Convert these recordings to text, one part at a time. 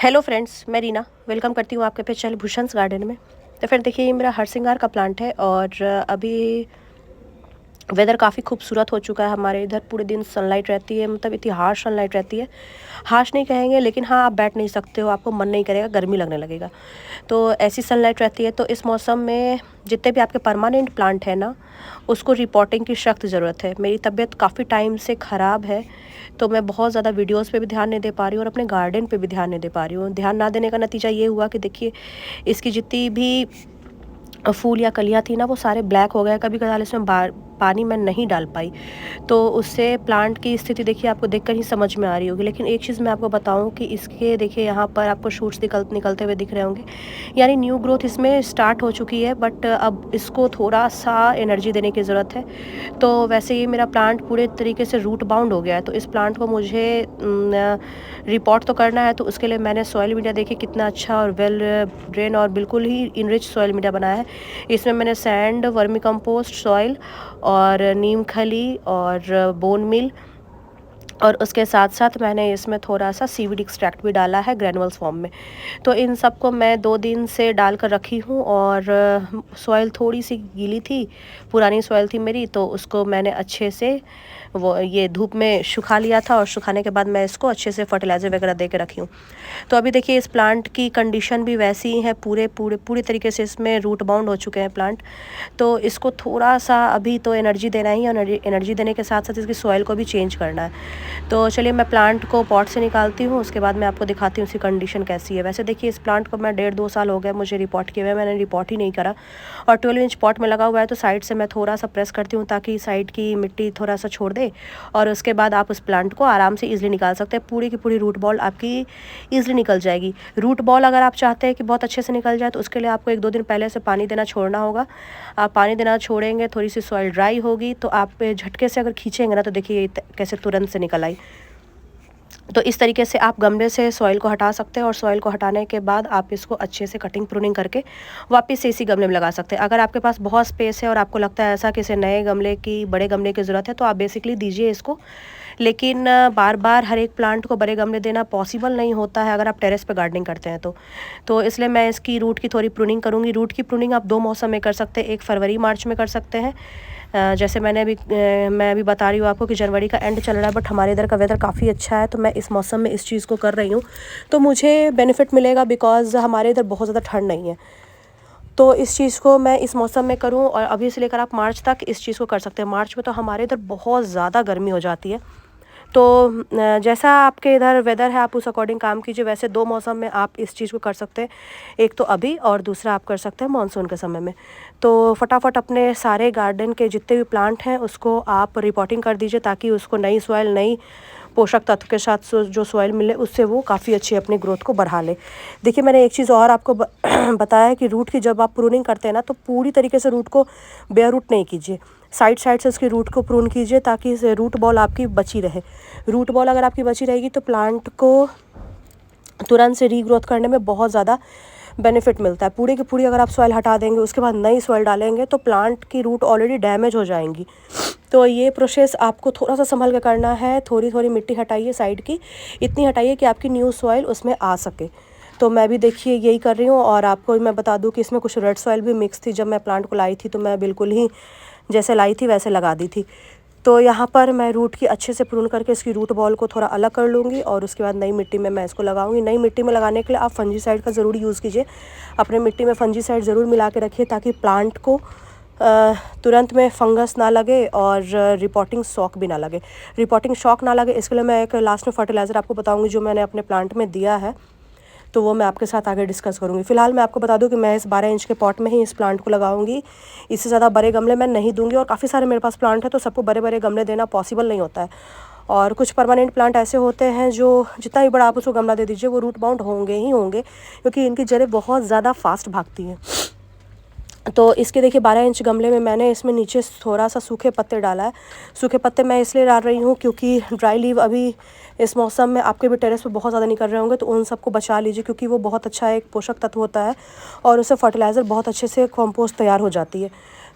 Hello friends, मैं Reena welcome करती हूँ आपके पे चैनल भूषण्स गार्डन में। तो फिर देखिए, ये मेरा हरसिंगार का प्लांट है और अभी वेदर काफ़ी खूबसूरत हो चुका है। हमारे इधर पूरे दिन सनलाइट रहती है, मतलब इतनी हार्श सनलाइट रहती है। हार्श नहीं कहेंगे, लेकिन हाँ, आप बैठ नहीं सकते हो, आपको मन नहीं करेगा, गर्मी लगने लगेगा। तो ऐसी सनलाइट रहती है। तो इस मौसम में जितने भी आपके परमानेंट प्लांट है ना, उसको रिपोर्टिंग की सख्त ज़रूरत है। मेरी तबीयत काफ़ी टाइम से ख़राब है, तो मैं बहुत ज़्यादा वीडियोस पे भी ध्यान नहीं दे पा रही हूँ और अपने गार्डन पे भी ध्यान नहीं दे पा रही हूँ। ध्यान ना देने का नतीजा ये हुआ कि देखिए, इसकी जितनी भी फूल या कलियाँ थी ना, वो सारे ब्लैक हो गए। कभी कभार इसमें पानी मैं नहीं डाल पाई, तो उससे प्लांट की स्थिति देखिए आपको देखकर ही समझ में आ रही होगी। लेकिन एक चीज़ मैं आपको बताऊं कि इसके देखिए यहाँ पर आपको शूट्स निकलते हुए दिख रहे होंगे, यानी न्यू ग्रोथ इसमें स्टार्ट हो चुकी है। बट अब इसको थोड़ा सा एनर्जी देने की ज़रूरत है। तो वैसे ये मेरा प्लांट पूरे तरीके से रूट बाउंड हो गया है, तो इस प्लांट को मुझे रिपोर्ट तो करना है। तो उसके लिए मैंने सॉइल मीडिया देखिए कितना अच्छा और वेल ड्रेन और बिल्कुल ही इनरिच सॉइल मीडिया बनाया है। इसमें मैंने सैंड, वर्मी कंपोस्ट, सॉइल और नीम खली और बोन मिल, और उसके साथ साथ मैंने इसमें थोड़ा सा सीवीड एक्सट्रैक्ट भी डाला है ग्रैनुअल्स फॉर्म में। तो इन सबको मैं 2 दिन से डालकर रखी हूँ और सॉइल थोड़ी सी गीली थी, पुरानी सॉइल थी मेरी, तो उसको मैंने अच्छे से वो ये धूप में सुखा लिया था और सुखाने के बाद मैं इसको अच्छे से फर्टिलाइज़र वगैरह दे के रखी हूँ। तो अभी देखिए, इस प्लांट की कंडीशन भी वैसी ही है, पूरी तरीके से इसमें रूट बाउंड हो चुके हैं प्लांट। तो इसको थोड़ा सा अभी तो एनर्जी देना ही है, एनर्जी देने के साथ साथ इसकी सॉइल को भी चेंज करना है। तो चलिए, मैं प्लांट को पॉट से निकालती हूँ, उसके बाद मैं आपको दिखाती हूँ उसकी कंडीशन कैसी है। वैसे देखिए, इस प्लांट को मैं 1.5-2 साल हो गए मुझे रिपोर्ट किए हुए, मैंने रिपोर्ट ही नहीं करा। और 12 इंच पॉट में लगा हुआ है, तो साइड से मैं थोड़ा सा प्रेस करती हूँ ताकि साइड की मिट्टी थोड़ा सा छोड़ दे, और उसके बाद आप उस प्लांट को आराम से ईजिली निकाल सकते हैं। पूरी की पूरी रूट बॉल आपकी ईजिली निकल जाएगी। रूट बॉल अगर आप चाहते हैं कि बहुत अच्छे से निकल जाए, तो उसके लिए आपको 1-2 दिन पहले से पानी देना छोड़ना होगा। आप पानी देना छोड़ेंगे, थोड़ी सी सॉइल ड्राई होगी, तो आप झटके से अगर खींचेंगे ना, तो देखिए कैसे तुरंत से निकल आई। तो इस तरीके से आप गमले से सॉइल को हटा सकते हैं, और सॉइल को हटाने के बाद आप इसको अच्छे से कटिंग प्रूनिंग करके वापस से इसी गमले में लगा सकते हैं। अगर आपके पास बहुत स्पेस है और आपको लगता है ऐसा कि इसे नए गमले की, बड़े गमले की ज़रूरत है, तो आप बेसिकली दीजिए इसको। लेकिन बार बार हर एक प्लांट को बड़े गमले देना पॉसिबल नहीं होता है अगर आप टेरेस पे गार्डनिंग करते हैं तो इसलिए मैं इसकी रूट की थोड़ी प्रूनिंग करूँगी। रूट की प्रूनिंग आप 2 मौसम में कर सकते हैं, एक फरवरी मार्च में कर सकते हैं। जैसे मैं अभी बता रही हूँ आपको कि जनवरी का एंड चल रहा है, बट हमारे इधर का वेदर काफ़ी अच्छा है, तो मैं इस मौसम में इस चीज़ को कर रही हूँ। तो मुझे बेनिफिट मिलेगा, बिकॉज़ हमारे इधर बहुत ज़्यादा ठंड नहीं है। तो इस चीज़ को मैं इस मौसम में करूँ, और अभी से लेकर आप मार्च तक इस चीज़ को कर सकते हैं। मार्च में तो हमारे इधर बहुत ज़्यादा गर्मी हो जाती है। तो जैसा आपके इधर वेदर है, आप उस अकॉर्डिंग काम कीजिए। वैसे 2 मौसम में आप इस चीज़ को कर सकते हैं, एक तो अभी और दूसरा आप कर सकते हैं मानसून के समय में। तो फटाफट अपने सारे गार्डन के जितने भी प्लांट हैं उसको आप रिपोर्टिंग कर दीजिए, ताकि उसको नई सॉइल, नई पोषक तत्व के साथ जो सॉइल मिले, उससे वो काफ़ी अच्छी अपनी ग्रोथ को बढ़ा ले। देखिए, मैंने एक चीज़ और आपको बताया है कि रूट की जब आप प्रूनिंग करते हैं ना, तो पूरी तरीके से रूट को बेयर रूट नहीं कीजिए, साइड साइड से उसकी रूट को प्रून कीजिए, ताकि रूट बॉल आपकी बची रहे। रूट बॉल अगर आपकी बची रहेगी, तो प्लांट को तुरंत से रीग्रोथ करने में बहुत ज़्यादा बेनिफिट मिलता है। पूरी की पूरी अगर आप सॉइल हटा देंगे, उसके बाद नई सॉइल डालेंगे, तो प्लांट की रूट ऑलरेडी डैमेज हो जाएंगी। तो ये प्रोसेस आपको थोड़ा सा संभल के करना है। थोड़ी थोड़ी मिट्टी हटाइए साइड की, इतनी हटाइए कि आपकी न्यू सॉइल उसमें आ सके। तो मैं भी देखिए यही कर रही हूँ। और आपको मैं बता दूँ कि इसमें कुछ रेड सॉइल भी मिक्स थी। जब मैं प्लांट को लाई थी, तो मैं बिल्कुल ही जैसे लाई थी वैसे लगा दी थी। तो यहाँ पर मैं रूट की अच्छे से प्रून करके इसकी रूट बॉल को थोड़ा अलग कर लूँगी, और उसके बाद नई मिट्टी में मैं इसको लगाऊंगी। नई मिट्टी में लगाने के लिए आप फंजीसाइड का ज़रूर यूज़ कीजिए। अपने मिट्टी में फंजीसाइड ज़रूर मिला के रखिए, ताकि प्लांट को तुरंत में फंगस ना लगे और रिपोर्टिंग शॉक भी ना लगे। रिपोर्टिंग शॉक ना लगे, इसके लिए मैं एक लास्ट में फर्टिलाइज़र आपको बताऊँगी जो मैंने अपने प्लांट में दिया है, तो वो मैं आपके साथ आगे डिस्कस करूँगी। फ़िलहाल मैं आपको बता दूँ कि मैं इस 12 इंच के पॉट में ही इस प्लांट को लगाऊंगी। इससे ज़्यादा बड़े गमले मैं नहीं दूंगी, और काफ़ी सारे मेरे पास प्लांट है, तो सबको बड़े बड़े गमले देना पॉसिबल नहीं होता है। और कुछ परमानेंट प्लांट ऐसे होते हैं जो जितना ही बड़ा आप उसको गमला दे दीजिए, वो रूट बाउंड होंगे ही होंगे, क्योंकि इनकी जड़ें बहुत ज़्यादा फास्ट भागती हैं। तो इसके देखिए 12 इंच गमले में मैंने इसमें नीचे थोड़ा सा सूखे पत्ते डाला है। सूखे पत्ते मैं इसलिए डाल रही हूँ क्योंकि ड्राई लीव अभी इस मौसम में आपके भी टेरेस पे बहुत ज़्यादा निकल रहे होंगे, तो उन सबको बचा लीजिए, क्योंकि वो बहुत अच्छा एक पोषक तत्व होता है, और उससे फर्टिलाइज़र बहुत अच्छे से कंपोस्ट तैयार हो जाती है।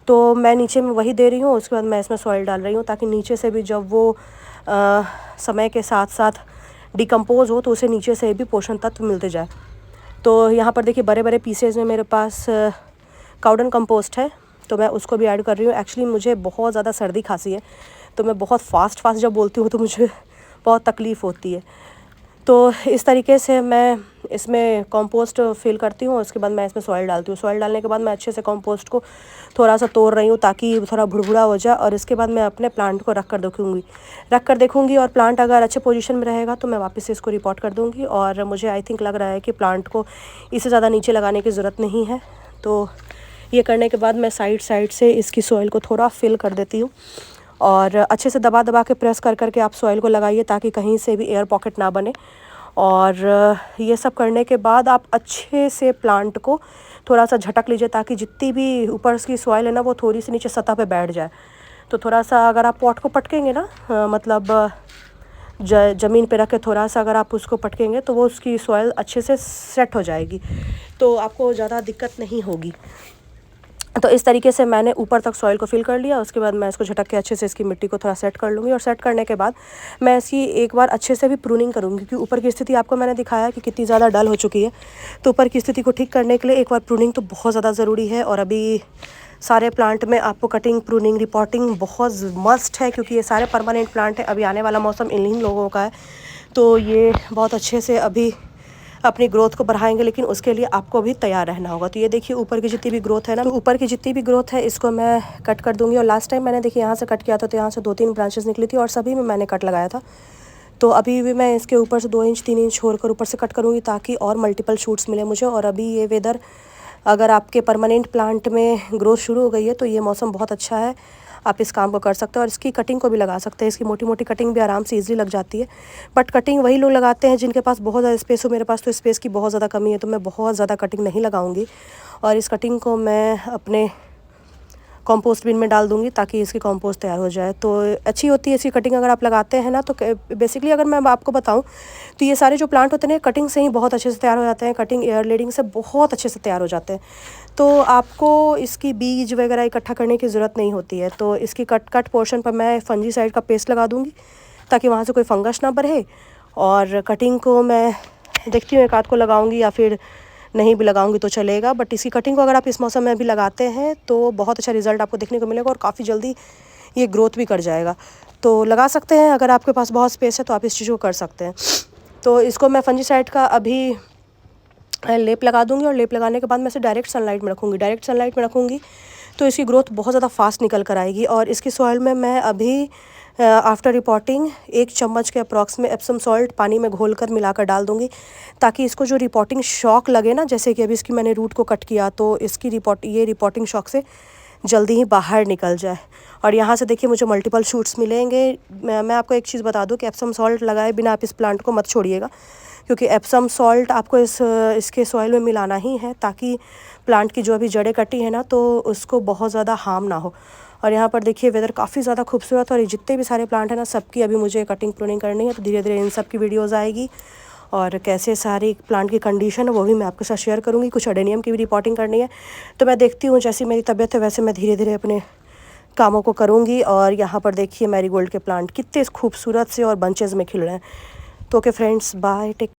तो मैं नीचे में वही दे रही हूँ। उसके बाद मैं इसमें सॉइल डाल रही हूँ, ताकि नीचे से भी जब वो समय के साथ साथ डिकम्पोज हो तो उसे नीचे से भी पोषण तत्व मिलते जाए। तो यहाँ पर देखिए बड़े बड़े पीसेज में मेरे पास काउडन कंपोस्ट है, तो मैं उसको भी ऐड कर रही हूँ। एक्चुअली मुझे बहुत ज़्यादा सर्दी खांसी है, तो मैं बहुत फास्ट जब बोलती हूँ तो मुझे बहुत तकलीफ़ होती है। तो इस तरीके से मैं इसमें कंपोस्ट फिल करती हूँ, उसके बाद मैं इसमें सॉइल डालती हूँ। सॉइल डालने के बाद मैं अच्छे से कंपोस्ट को थोड़ा सा तोड़ रही हूँ ताकि थोड़ा भुरभुरा हो जाए, और इसके बाद मैं अपने प्लांट को रख कर देखूँगी और प्लांट अगर अच्छे पोजीशन में रहेगा तो मैं वापस से इसको रिपोर्ट कर दूँगी। और मुझे आई थिंक लग रहा है कि प्लांट को इससे ज़्यादा नीचे लगाने की ज़रूरत नहीं है। तो ये करने के बाद मैं साइड से इसकी सॉइल को थोड़ा फिल कर देती हूँ, और अच्छे से दबा के प्रेस कर के आप सॉइल को लगाइए ताकि कहीं से भी एयर पॉकेट ना बने। और ये सब करने के बाद आप अच्छे से प्लांट को थोड़ा सा झटक लीजिए ताकि जितनी भी ऊपर की सॉइल है ना वो थोड़ी सी नीचे सतह पे बैठ जाए। तो थोड़ा सा अगर आप पॉट को पटकेंगे ना, मतलब ज़मीन पे रख के थोड़ा सा अगर आप उसको पटकेंगे तो वो उसकी सॉइल अच्छे से सेट हो जाएगी, तो आपको ज़्यादा दिक्कत नहीं होगी। तो इस तरीके से मैंने ऊपर तक सॉइल को फिल कर लिया। उसके बाद मैं इसको झटक के अच्छे से इसकी मिट्टी को थोड़ा सेट कर लूँगी, और सेट करने के बाद मैं इसकी एक बार अच्छे से भी प्रूनिंग करूँगी, क्योंकि ऊपर की स्थिति आपको मैंने दिखाया कि कितनी ज़्यादा डल हो चुकी है। तो ऊपर की स्थिति को ठीक करने के लिए एक बार प्रूनिंग तो बहुत ज़्यादा ज़रूरी है। और अभी सारे प्लांट में आपको कटिंग, प्रूनिंग, रिपोर्टिंग बहुत मस्ट है, क्योंकि ये सारे परमानेंट प्लांट हैं। अभी आने वाला मौसम इन्हीं लोगों का है, तो ये बहुत अच्छे से अभी अपनी ग्रोथ को बढ़ाएंगे, लेकिन उसके लिए आपको भी तैयार रहना होगा। तो ये देखिए ऊपर की जितनी भी ग्रोथ है ना, तो ऊपर की जितनी भी ग्रोथ है इसको मैं कट कर दूंगी। और लास्ट टाइम मैंने देखिए यहाँ से कट किया था, तो यहाँ से 2-3 ब्रांचेस निकली थी और सभी में मैंने कट लगाया था। तो अभी भी मैं इसके ऊपर से 2 इंच 3 इंच छोड़कर ऊपर से कट करूँगी ताकि और मल्टीपल शूट्स मिले मुझे। और अभी ये वेदर, अगर आपके परमानेंट प्लांट में ग्रोथ शुरू हो गई है तो ये मौसम बहुत अच्छा है, आप इस काम को कर सकते हो। और इसकी कटिंग को भी लगा सकते हैं, इसकी मोटी मोटी कटिंग भी आराम से ईजिली लग जाती है। बट कटिंग वही लोग लगाते हैं जिनके पास बहुत ज़्यादा स्पेस हो। मेरे पास तो स्पेस की बहुत ज़्यादा कमी है, तो मैं बहुत ज़्यादा कटिंग नहीं लगाऊंगी। और इस कटिंग को मैं अपने कंपोस्ट बिन में डाल दूंगी ताकि इसकी कंपोस्ट तैयार हो जाए। तो अच्छी होती है इसकी कटिंग अगर आप लगाते हैं ना। तो बेसिकली अगर मैं आपको बताऊं तो ये सारे जो प्लांट होते हैं कटिंग से ही बहुत अच्छे से तैयार हो जाते हैं, कटिंग एयर लेडिंग से बहुत अच्छे से तैयार हो जाते हैं। तो आपको इसकी बीज वगैरह इकट्ठा करने की ज़रूरत नहीं होती है। तो इसकी कट पोर्शन पर मैं फंजीसाइड का पेस्ट लगा दूँगी ताकि वहाँ से कोई फंगस ना बढ़े। और कटिंग को मैं देखती हूँ एक आध को लगाऊंगी या फिर नहीं भी लगाऊंगी तो चलेगा। बट इसकी कटिंग को अगर आप इस मौसम में भी लगाते हैं तो बहुत अच्छा रिजल्ट आपको देखने को मिलेगा और काफ़ी जल्दी ये ग्रोथ भी कर जाएगा। तो लगा सकते हैं, अगर आपके पास बहुत स्पेस है तो आप इस चीज़ को कर सकते हैं। तो इसको मैं फंजीसाइड का अभी लेप लगा दूंगी, और लेप लगाने के बाद मैं इसे डायरेक्ट सनलाइट में रखूँगी। डायरेक्ट सनलाइट में रखूँगी तो इसकी ग्रोथ बहुत ज़्यादा फास्ट निकल कर आएगी। और इसकी सॉइल में मैं अभी आफ्टर रिपोर्टिंग 1 चम्मच के अप्रॉक्स में एप्सम सॉल्ट पानी में घोलकर मिलाकर डाल दूंगी, ताकि इसको जो रिपोर्टिंग शॉक लगे ना, जैसे कि अभी इसकी मैंने रूट को कट किया तो इसकी रिपोर्टिंग शॉक से जल्दी ही बाहर निकल जाए। और यहाँ से देखिए मुझे मल्टीपल शूट्स मिलेंगे। मैं आपको एक चीज़ बता दूँ कि एप्सम सॉल्ट लगाए बिना आप इस प्लांट को मत छोड़िएगा, क्योंकि एप्सम सॉल्ट आपको इसके सॉइल में मिलाना ही है ताकि प्लांट की जो अभी जड़ें कटी है ना तो उसको बहुत ज़्यादा हार्म ना हो। और यहाँ पर देखिए वेदर काफ़ी ज़्यादा खूबसूरत, और जितने भी सारे प्लांट हैं ना सबकी अभी मुझे कटिंग प्रूनिंग करनी है। तो धीरे धीरे इन सब की वीडियोज़ आएगी, और कैसे सारी प्लांट की कंडीशन है वो भी मैं आपके साथ शेयर करूँगी। कुछ अडेनियम की भी रिपोर्टिंग करनी है, तो मैं देखती हूँ जैसी मेरी तबीयत है वैसे मैं धीरे धीरे अपने कामों को करूँगी। और यहाँ पर देखिए मैरीगोल्ड के प्लांट कितने खूबसूरत से और बंचेज़ में खिल रहे हैं। तो ओके फ्रेंड्स, बाय, टेक